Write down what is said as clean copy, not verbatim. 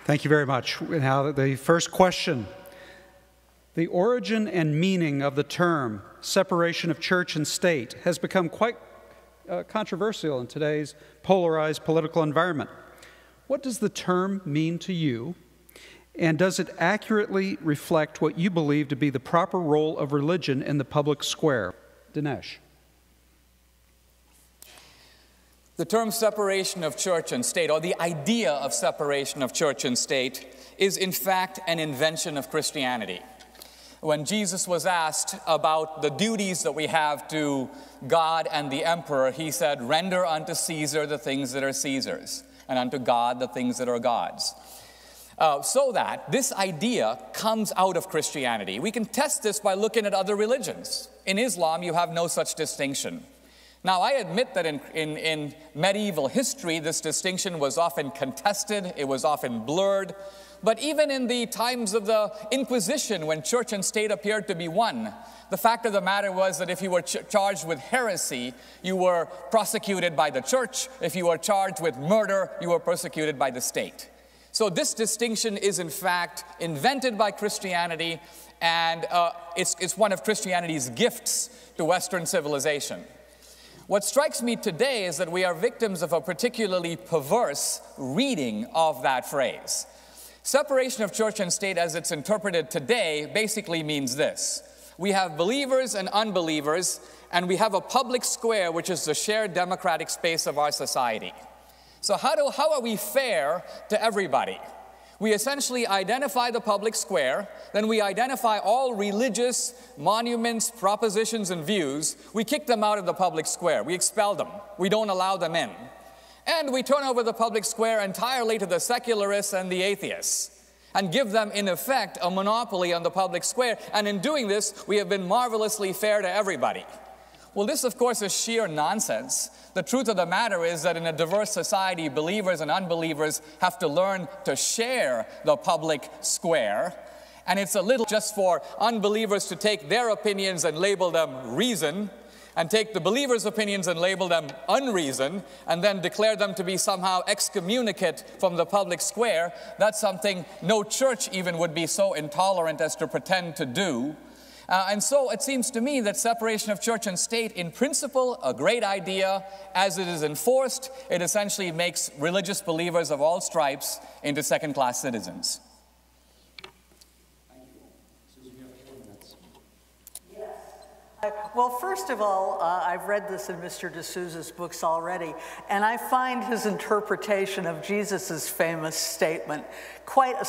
Thank you very much. Now, the first question. The origin and meaning of the term separation of church and state has become quite controversial in today's polarized political environment. What does the term mean to you, and does it accurately reflect what you believe to be the proper role of religion in the public square? Dinesh. The term separation of church and state, or the idea of separation of church and state, is in fact an invention of Christianity. When Jesus was asked about the duties that we have to God and the emperor, he said, "Render unto Caesar the things that are Caesar's, and unto God the things that are God's." So that this idea comes out of Christianity. We can test this by looking at other religions. In Islam, you have no such distinction. Now, I admit that in medieval history, this distinction was often contested, it was often blurred, but even in the times of the Inquisition, when church and state appeared to be one, the fact of the matter was that if you were charged with heresy, you were prosecuted by the church. If you were charged with murder, you were persecuted by the state. So this distinction is in fact invented by Christianity, and it's one of Christianity's gifts to Western civilization. What strikes me today is that we are victims of a particularly perverse reading of that phrase. Separation of church and state as it's interpreted today basically means this. We have believers and unbelievers, and we have a public square which is the shared democratic space of our society. So how are we fair to everybody? We essentially identify the public square, then we identify all religious monuments, propositions, and views. We kick them out of the public square. We expel them. We don't allow them in. And we turn over the public square entirely to the secularists and the atheists and give them, in effect, a monopoly on the public square. And in doing this, we have been marvelously fair to everybody. Well, this, of course, is sheer nonsense. The truth of the matter is that in a diverse society, believers and unbelievers have to learn to share the public square. And it's a little just for unbelievers to take their opinions and label them reason, and take the believers' opinions and label them unreason, and then declare them to be somehow excommunicate from the public square. That's something no church even would be so intolerant as to pretend to do. And so it seems to me that separation of church and state, in principle, a great idea. As it is enforced, it essentially makes religious believers of all stripes into second-class citizens. Well, first of all, I've read this in Mr. D'Souza's books already, and I find his interpretation of Jesus' famous statement quite